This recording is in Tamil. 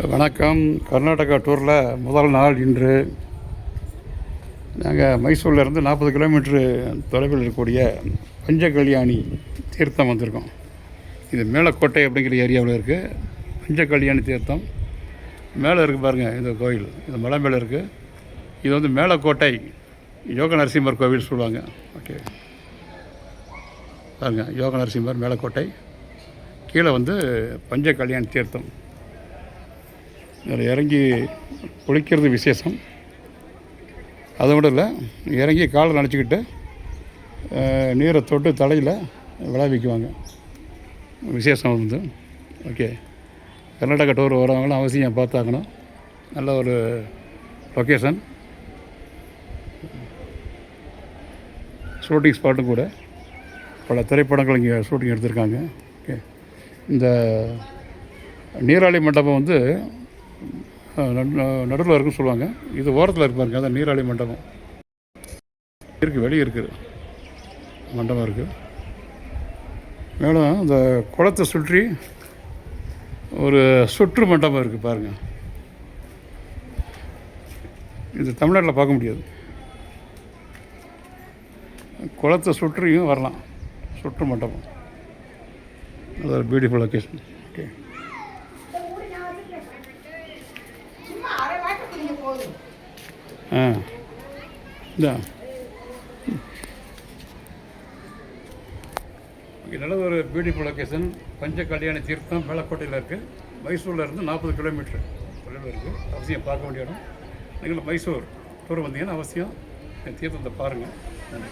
வணக்கம். கர்நாடகா டூரில் முதல் நாள் இன்று. நாங்கள் மைசூர்லேருந்து 40 கிலோமீட்ரு தொலைவில் இருக்கக்கூடிய பஞ்சகல்யாணி தீர்த்தம் வந்திருக்கோம். இது மேலக்கோட்டை அப்படிங்கிற ஏரியாவில் இருக்குது. பஞ்சகல்யாணி தீர்த்தம் மேலே இருக்குது பாருங்கள். இந்த கோயில் இது மலை மேலே இருக்குது. இது வந்து மேலக்கோட்டை யோக நரசிம்மர் கோவில் சொல்லுவாங்க. ஓகே பாருங்கள், யோக நரசிம்மர் மேலக்கோட்டை. கீழே வந்து பஞ்சகல்யாணி தீர்த்தம். இதில் இறங்கி குளிக்கிறது விசேஷம். அதை விட இல்லை, இறங்கி காலை நினச்சிக்கிட்டு நீரை தொட்டு தலையில் விளைவிக்குவாங்க. விசேஷம் வந்து ஓகே. கர்நாடகா டூர் வரவங்களும் அவசியம் பார்த்தாக்கணும். நல்ல ஒரு லொக்கேஷன், ஷூட்டிங் ஸ்பாட்டும் கூட. பல திரைப்படங்கள் இங்கே ஷூட்டிங் எடுத்திருக்காங்க. ஓகே. இந்த நீராளி மண்டபம் வந்து நடுவில் இருக்குன்னு சொல்லுவாங்க. இது ஓரத்தில் இருப்பாருங்க. அதான் நீராளி மண்டபம் இருக்குது. வெளியே இருக்குது மண்டபம் இருக்குது. மேலும் இந்த குளத்தை சுற்றி ஒரு சுற்று மண்டபம் இருக்குது பாருங்கள். இது தமிழ்நாட்டில் பார்க்க முடியாது. குளத்தை சுற்றியும் வரலாம். சுற்று மண்டபம், அது ஒரு பியூட்டிஃபுல் லொக்கேஷன். ஓகே. இதான் நல்ல ஒரு பியூட்டிஃபுல் லொக்கேஷன். பஞ்சகல்யாணி தீர்த்தம் மேலக்கோட்டையில் இருக்குது. மைசூர்லேருந்து 40 கிலோமீட்டர் தொலைவில் இருக்குது. அவசியம் பார்க்க வேண்டிய இடம். நீங்கள் மைசூர் டூர் வந்தீங்கன்னா அவசியம் தீர்த்தத்தை பாருங்கள். நன்றி.